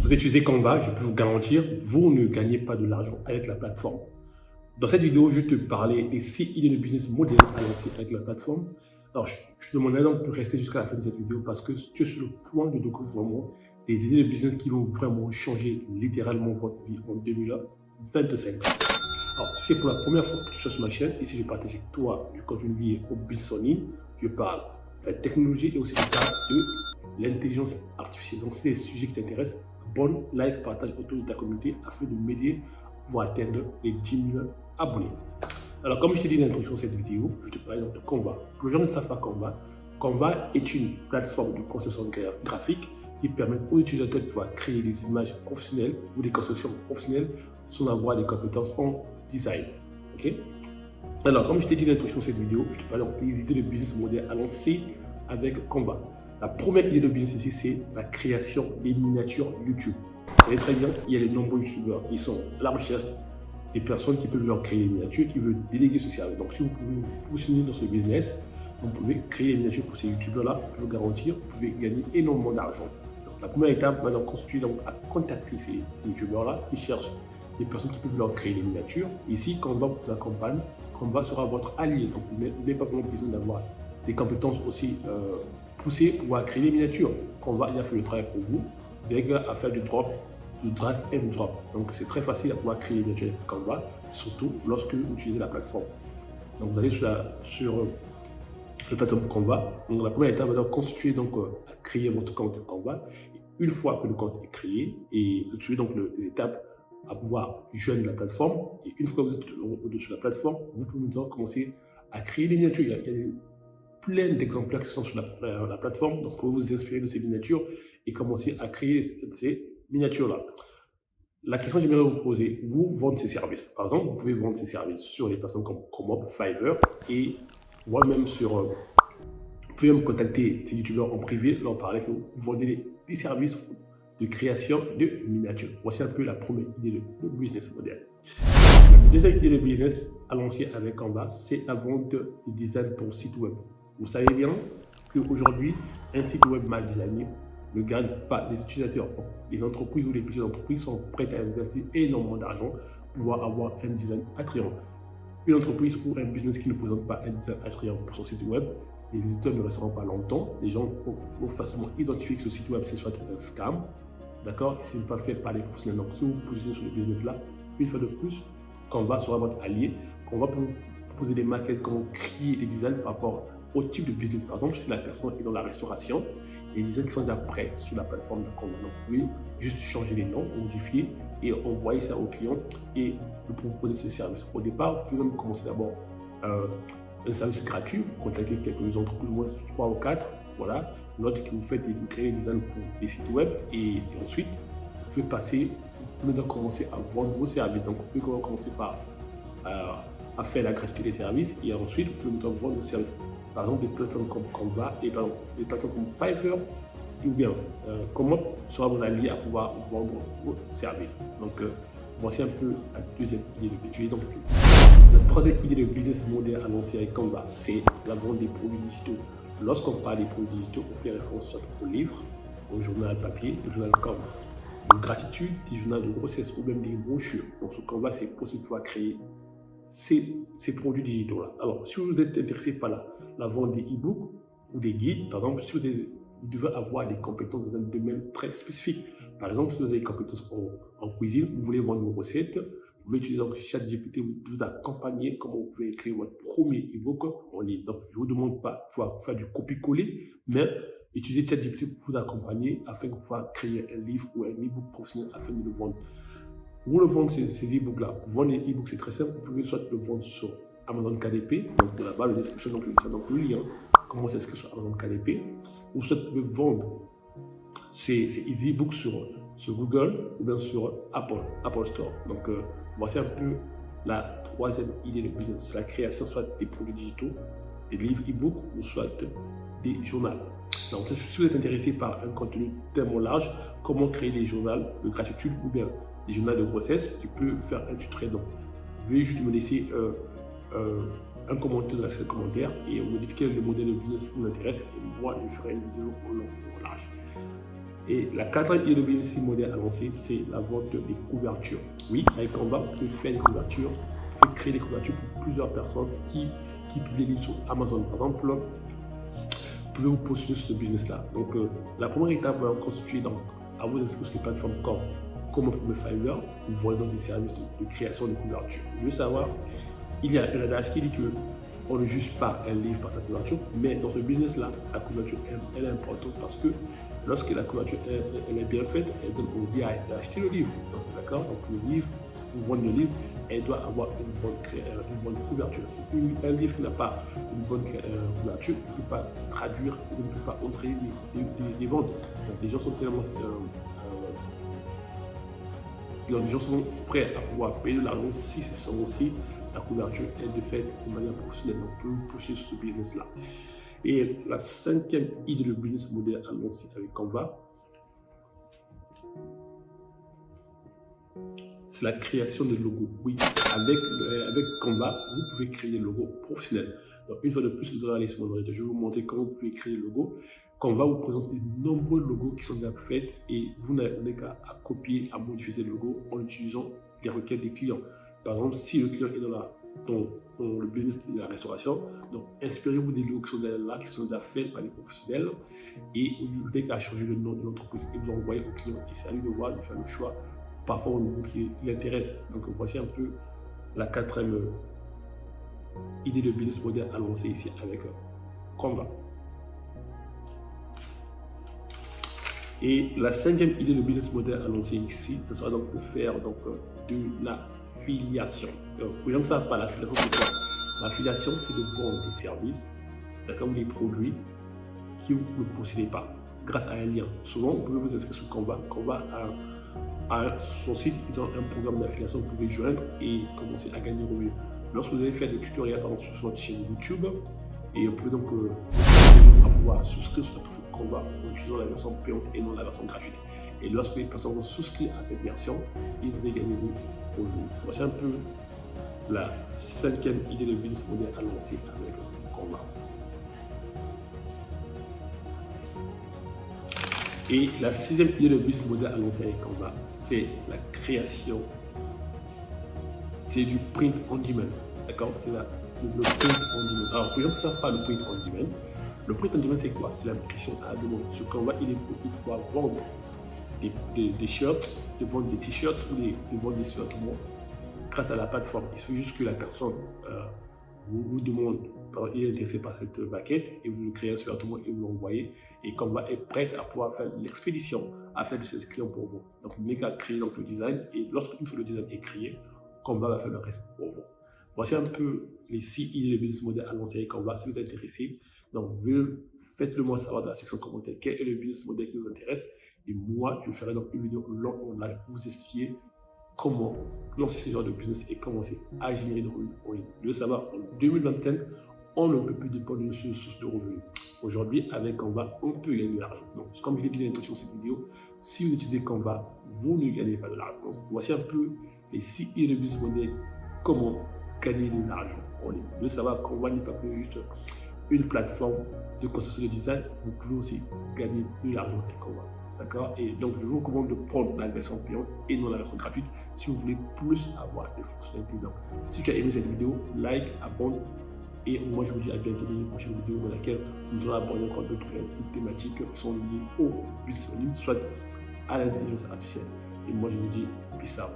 Vous utilisez Canva, je peux vous garantir, vous ne gagnez pas de l'argent avec la plateforme. Dans cette vidéo, je vais te parler des 6 idées de business model à lancer avec la plateforme. Alors, je te demanderai donc de rester jusqu'à la fin de cette vidéo parce que tu es sur le point de découvrir vraiment des idées de business qui vont vraiment changer littéralement votre vie en 2025. Alors, si c'est pour la première fois que tu es sur ma chaîne, ici je partage avec toi du contenu lié au business en ligne, je parle de la technologie et aussi je parle de l'intelligence artificielle. Donc, si c'est des sujets qui t'intéressent, abonne, like, partage autour de ta communauté afin de m'aider pour atteindre les 10 000 abonnés. Alors, comme je t'ai dit dans l'introduction de cette vidéo, je te parle de Canva. Pour les gens qui ne savent pas Canva, Canva est une plateforme de conception graphique qui permet aux utilisateurs de pouvoir créer des images professionnelles ou des constructions professionnelles sans avoir des compétences en design. Okay? Alors, comme je t'ai dit dans l'introduction de cette vidéo, je te parle des idées de business model à lancer avec Canva. La première idée de business ici, c'est la création des miniatures YouTube. Vous savez très bien, il y a de nombreux youtubeurs qui sont à la recherche des personnes qui peuvent leur créer des miniatures, qui veulent déléguer ce service. Donc, si vous pouvez vous positionner dans ce business, vous pouvez créer des miniatures pour ces youtubeurs-là, je peux vous garantir, vous pouvez gagner énormément d'argent. La première étape, maintenant, consiste donc à contacter ces youtubeurs-là qui cherchent des personnes qui peuvent leur créer des miniatures. Ici, Canva vous accompagne, Canva sera votre allié. Donc, vous n'avez pas vraiment besoin d'avoir des compétences aussi poussées pour créer des miniatures. Canva, il a fait le travail pour vous. Vous avez à faire du drop, du drag and drop. Donc, c'est très facile à pouvoir créer des miniatures avec Canva, surtout lorsque vous utilisez la plateforme. Donc, vous allez sur la plateforme Canva. Donc, la première étape, vous allez constituer, donc, à créer votre compte Canva. Et une fois que le compte est créé, et vous suivez donc les étapes à pouvoir joindre la plateforme. Et une fois que vous êtes au-dessus de la plateforme, vous pouvez maintenant commencer à créer des miniatures. Il y a plein d'exemplaires qui sont sur la plateforme. Donc, vous pouvez vous inspirer de ces miniatures et commencer à créer ces miniatures-là. La question que j'aimerais vous poser, vous vendez ces services. Par exemple, vous pouvez vendre ces services sur les plateformes comme Comop, Fiverr et moi-même sur... vous pouvez me contacter ces youtubeurs en privé, leur parler que vous vendez des services de création de miniatures. Voici un peu la première idée de business model. La deuxième idée de business à lancer avec Canva, c'est la vente de design pour site web. Vous savez bien qu'aujourd'hui, un site web mal designé ne gagne pas les utilisateurs. Les entreprises ou les petites entreprises sont prêtes à investir énormément d'argent pour pouvoir avoir un design attrayant. Une entreprise ou un business qui ne présente pas un design attrayant pour son site web, les visiteurs ne resteront pas longtemps. Les gens vont facilement identifier que ce site web c'est soit un scam, d'accord, ce n'est pas fait par les professionnels. Donc, si vous vous positionnez sur le business là, une fois de plus, Canva sera votre allié. Canva peut vous proposer des maquettes, comment créer des designs par rapport au type de business. Par exemple, si la personne est dans la restauration, les designs qui sont déjà prêts sur la plateforme de Canva. Donc, vous pouvez juste changer les noms, modifier et envoyer ça au client et vous proposer ce service. Au départ, vous pouvez même commencer d'abord un service gratuit, vous contactez quelques entreprises, au moins 3 ou 4, voilà. L'autre que vous faites et vous créez des designs pour des sites web et ensuite, vous pouvez passer, vous pouvez commencer à vendre vos services. Donc, vous pouvez commencer par à faire la gratuité des services et ensuite, vous pouvez vendre vos services. Par exemple, des plateformes comme Canva et par exemple, des plateformes comme Fiverr ou bien comment sera vos alliés à pouvoir vendre vos services. Donc, voici un peu la deuxième idée de business. Donc, la troisième idée de business model annoncée avec Canva, c'est la vente des produits digitaux. Lorsqu'on parle des produits digitaux, on fait référence soit au livre, au journal papier, au journal Canva, de gratitude, des journaux de grossesse ou même des brochures. Donc, sur Canva, c'est possible de pouvoir créer ces produits digitaux-là. Alors, si vous êtes intéressé par la vente des e-books ou des guides, par exemple, si vous devez avoir des compétences dans un domaine très spécifique. Par exemple, si vous avez des compétences en cuisine, vous voulez vendre vos recettes, vous pouvez utiliser ChatGPT pour vous accompagner comment vous pouvez écrire votre premier e-book en ligne. Donc, je ne vous demande pas de pouvoir faire du copier-coller, mais utilisez ChatGPT pour vous accompagner afin que vous puissiez créer un livre ou un e-book professionnel afin de le vendre. Pour le vendre, ces e-books-là, pour vendre les e-books, c'est très simple. Vous pouvez soit le vendre sur Amazon KDP, donc de la barre de description, donc le lien, comment s'inscrire sur Amazon KDP, ou soit vous pouvez vendre ces e-books sur Google ou bien sur Apple Store. Donc, voici un peu la troisième idée de business, c'est la création soit des produits digitaux, des livres e-books ou soit des journaux. Donc, si vous êtes intéressé par un contenu tellement large, comment créer des journaux de gratitude ou bien des journaux de grossesse, tu peux faire un tutoriel. Donc, vous pouvez juste me laisser un commentaire dans la section de commentaires et vous me dites quel est le modèle de business qui vous intéresse et moi, je ferai une vidéo au long et au large. Et la quatrième idée de business model à lancer, c'est la vente des couvertures. Oui, avec Canva, vous pouvez faire des couvertures, vous pouvez créer des couvertures pour plusieurs personnes qui publient des livres sur Amazon. Par exemple, vous pouvez vous postuler sur ce business-là. Donc, la première étape va constituer à vous d'inscrire sur les plateformes comme Fiverr, vous voyez donc des services de création de couverture. Vous voulez savoir, il y a un adage qui dit que on ne juge pas un livre par sa couverture, mais dans ce business-là, la couverture, elle est importante parce que lorsque la couverture elle est bien faite, elle donne envie à acheter le livre. D'accord? Donc le livre, vous vendez le livre, elle doit avoir une bonne couverture. Un livre qui n'a pas une bonne couverture ne peut pas traduire, ne peut pas entraîner des ventes. Donc, les gens sont tellement les gens sont prêts à pouvoir payer de l'argent si ce sont aussi la couverture est de fait de manière professionnelle. On peut pousser ce business-là. Et la cinquième idée de business model annoncée avec Canva, c'est la création de logos. Oui, avec Canva, vous pouvez créer des logos professionnels. Donc, une fois de plus, vous allez aller sur mon ordinateur. Je vais vous montrer comment vous pouvez créer des logos. Canva vous présente de nombreux logos qui sont déjà faits et vous n'avez qu'à copier, à modifier ces logos en utilisant les requêtes des clients. Par exemple, si le client est dans le business de la restauration, donc inspirez-vous des logos qui sont déjà là, qui sont déjà faits par les professionnels et vous n'avez qu'à changer le nom de l'entreprise et vous envoyez au client. Et c'est à lui de voir, de faire le choix par rapport au logo qui l'intéresse. Donc voici un peu la quatrième idée de business model annoncée ici avec Canva. Et la cinquième idée de business model annoncée ici, ce sera donc de faire de l'affiliation. Pour les gens qui ne savent pas, l'affiliation c'est quoi? L'affiliation c'est de vendre des services, d'accord, ou des produits que vous ne possédez pas grâce à un lien. Souvent, vous pouvez vous inscrire sur Canva. Canva sur son site, ils ont un programme d'affiliation que vous pouvez joindre et commencer à gagner des revenus. Lorsque vous allez faire des tutoriels sur votre chaîne YouTube, et vous pouvez donc pouvoir souscrire sur votre Canva en utilisant la version payante et non la version gratuite. Et lorsque les personnes vont souscrire à cette version, ils vont gagner des revenus. Voici un peu la cinquième idée de business model annoncée avec Canva. Et la sixième idée de business model annoncée avec Canva, c'est la création, c'est du print on demand. D'accord? C'est le print on demand. Alors, pour les gens qui ne savent pas le print on demand, le print on demand, c'est quoi? C'est l'impression à la demande. Sur Canva, il est possible de pouvoir vendre des shirts, de vendre des t-shirts ou de vendre des survêtements grâce à la plateforme. Il faut juste que la personne vous demande, il est intéressé par cette maquette et vous le créez un survêtement et vous l'envoyez. Et Canva est prête à pouvoir faire l'expédition à faire de ces clients pour vous. Donc, vous n'avez qu'à créer donc, le design et lorsqu'une fois le design est créé, Canva va faire le reste pour vous. Voici un peu les 6 idées de business model annoncées avec Canva. Si vous êtes intéressé, donc faites-le moi savoir dans la section commentaire quel est le business model qui vous intéresse. Et moi, je ferai donc une vidéo longue online pour vous expliquer comment lancer ce genre de business et commencer à générer des revenus en ligne. Vous devez savoir, en 2025, on ne peut plus dépendre d'une seule source de revenus. Aujourd'hui, avec Canva, on peut gagner de l'argent. Donc, comme je l'ai dit dans l'introduction de cette vidéo, si vous utilisez Canva, vous ne gagnez pas de l'argent. Donc, voici un peu les 6 idées de business model, comment gagner de l'argent en ligne. Vous devez savoir, Canva n'est pas que juste une plateforme de construction de design, vous pouvez aussi gagner de l'argent avec Canva. D'accord? Et donc, je vous recommande de prendre la version payante et non la version gratuite si vous voulez plus avoir des fonctionnalités. Donc, si tu as aimé cette vidéo, like, abonne. Et moi, je vous dis à bientôt dans une prochaine vidéo dans laquelle nous allons aborder encore d'autres thématiques qui sont liées au business en ligne, soit à l'intelligence artificielle. Et moi, je vous dis peace out.